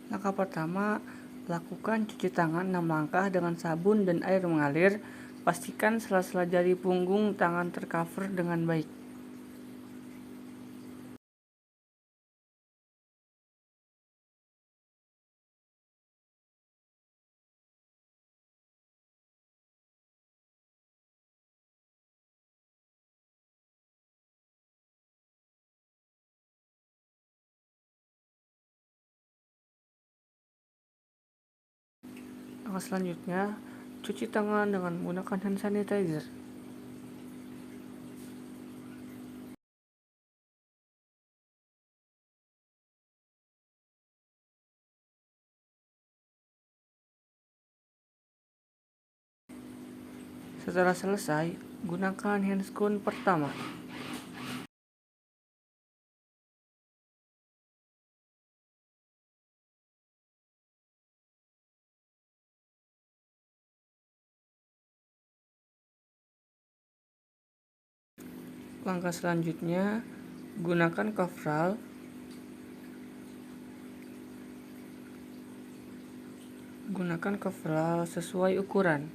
Langkah pertama, lakukan cuci tangan 6 langkah dengan sabun dan air mengalir. Pastikan sela-sela jari punggung tangan tercover dengan baik. Langkah selanjutnya, cuci tangan dengan menggunakan hand sanitizer. Setelah selesai, gunakan handscoon pertama. Langkah selanjutnya, gunakan coverall. Gunakan coverall sesuai ukuran.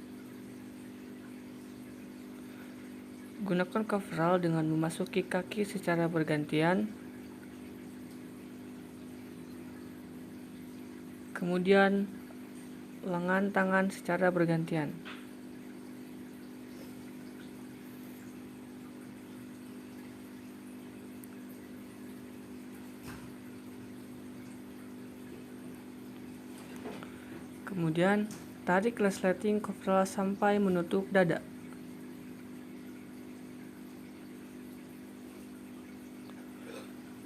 Gunakan coverall dengan memasuki kaki secara bergantian. Kemudian, lengan tangan secara bergantian. Kemudian, tarik resleting coverall sampai menutup dada.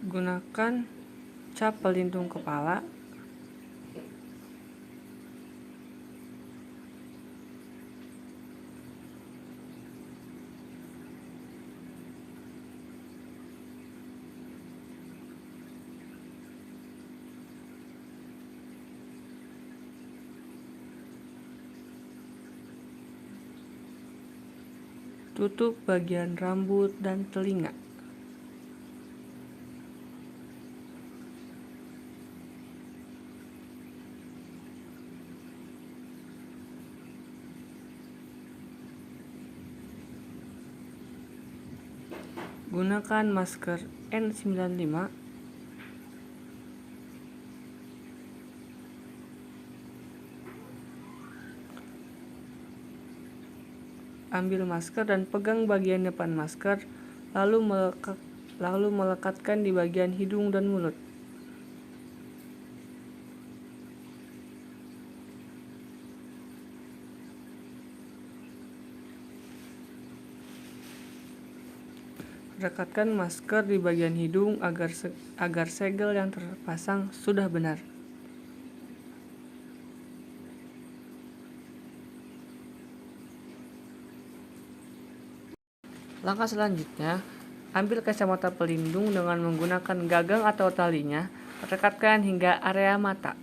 Gunakan cap pelindung kepala. Tutup bagian rambut dan telinga. Gunakan masker N95. Ambil masker dan pegang bagian depan masker, lalu melekatkan di bagian hidung dan mulut. Rekatkan masker di bagian hidung agar segel yang terpasang sudah benar. Langkah selanjutnya, ambil kacamata pelindung dengan menggunakan gagang atau talinya, rekatkan hingga area mata.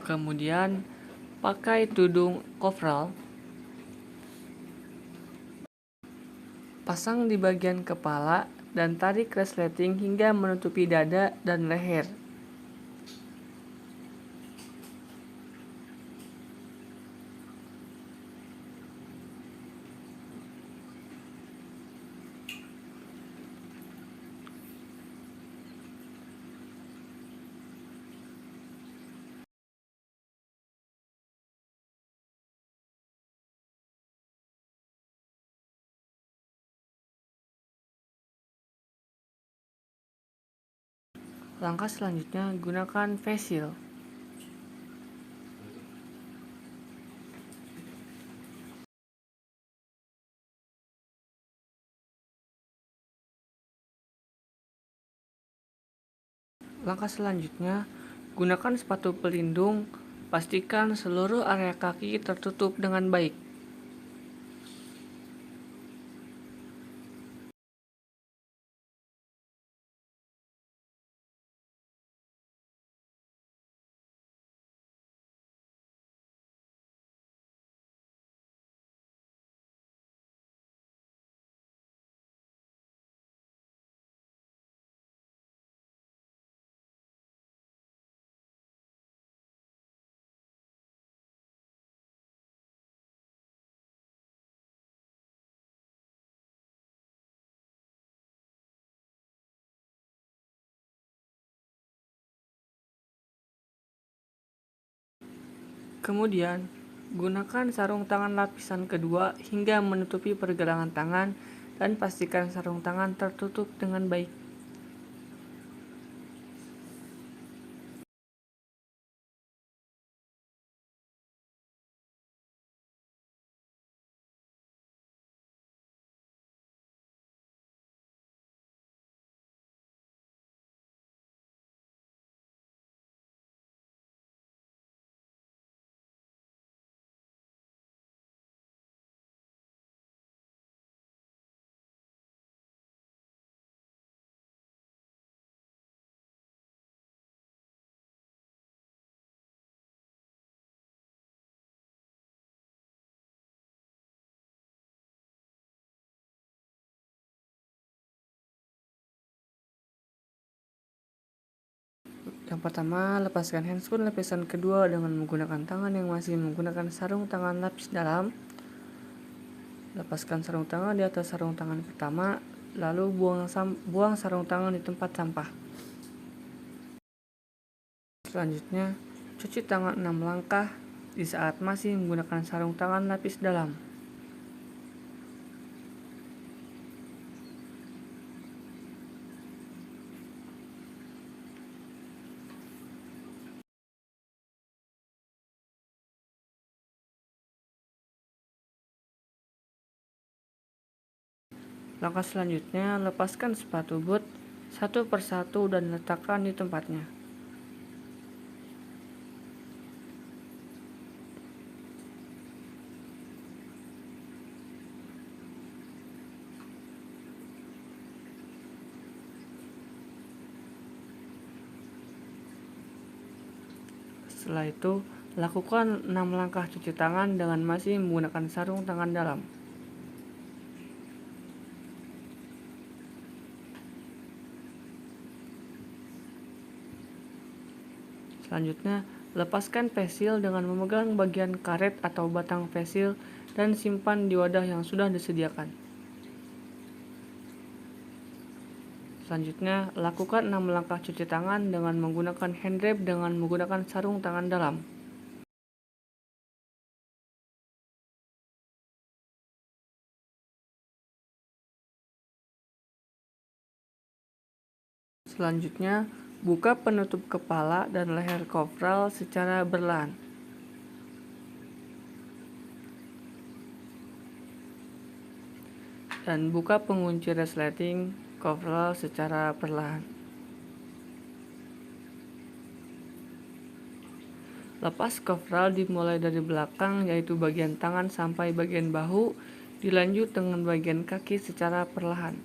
Kemudian, pakai tudung coverall. Pasang di bagian kepala dan tarik resleting hingga menutupi dada dan leher. Langkah selanjutnya, gunakan face shield. Langkah selanjutnya, gunakan sepatu pelindung. Pastikan seluruh area kaki tertutup dengan baik. Kemudian, gunakan sarung tangan lapisan kedua hingga menutupi pergelangan tangan dan pastikan sarung tangan tertutup dengan baik. Yang pertama, lepaskan handscoon lapisan kedua dengan menggunakan tangan yang masih menggunakan sarung tangan lapis dalam. Lepaskan sarung tangan di atas sarung tangan pertama, lalu buang sarung tangan di tempat sampah. Selanjutnya, cuci tangan 6 langkah di saat masih menggunakan sarung tangan lapis dalam. Langkah selanjutnya, lepaskan sepatu boot satu persatu dan letakkan di tempatnya. Setelah itu, lakukan 6 langkah cuci tangan dengan masih menggunakan sarung tangan dalam. Selanjutnya, lepaskan pesil dengan memegang bagian karet atau batang pesil dan simpan di wadah yang sudah disediakan. Selanjutnya, lakukan 6 langkah cuci tangan dengan menggunakan hand wrap dengan menggunakan sarung tangan dalam. Selanjutnya, buka penutup kepala dan leher coverall secara berlahan. Dan buka pengunci resleting coverall secara perlahan. Lepas coverall dimulai dari belakang, yaitu bagian tangan sampai bagian bahu, dilanjut dengan bagian kaki secara perlahan.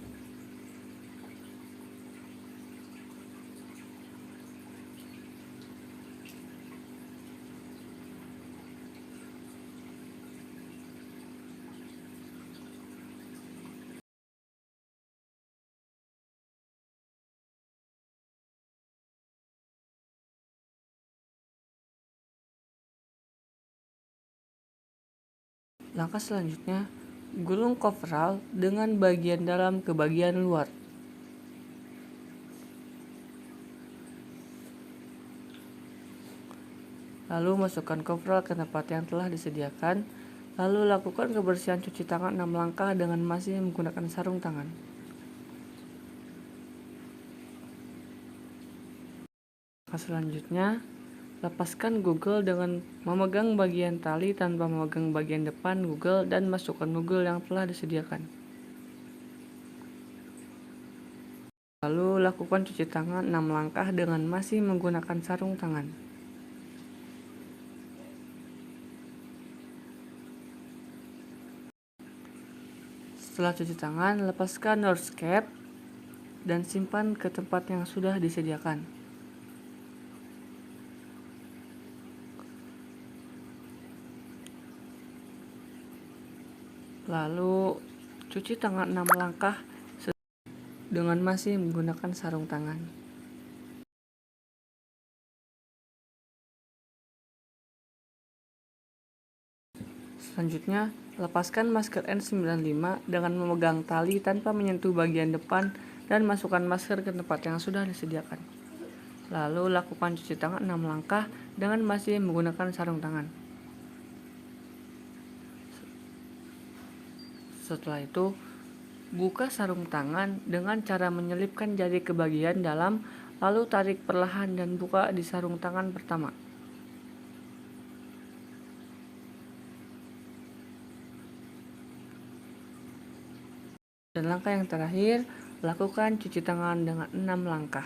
Langkah selanjutnya, gulung coverall dengan bagian dalam ke bagian luar. Lalu masukkan coverall ke tempat yang telah disediakan. Lalu lakukan kebersihan cuci tangan 6 langkah dengan masih menggunakan sarung tangan. Langkah selanjutnya, lepaskan google dengan memegang bagian tali tanpa memegang bagian depan google dan masukkan google yang telah disediakan. Lalu lakukan cuci tangan 6 langkah dengan masih menggunakan sarung tangan. Setelah cuci tangan, lepaskan nose cap dan simpan ke tempat yang sudah disediakan. Lalu cuci tangan 6 langkah dengan masih menggunakan sarung tangan. Selanjutnya, lepaskan masker N95 dengan memegang tali tanpa menyentuh bagian depan dan masukkan masker ke tempat yang sudah disediakan. Lalu lakukan cuci tangan 6 langkah dengan masih menggunakan sarung tangan. Setelah itu, buka sarung tangan dengan cara menyelipkan jari ke bagian dalam, lalu tarik perlahan dan buka di sarung tangan pertama. Dan langkah yang terakhir, lakukan cuci tangan dengan 6 langkah.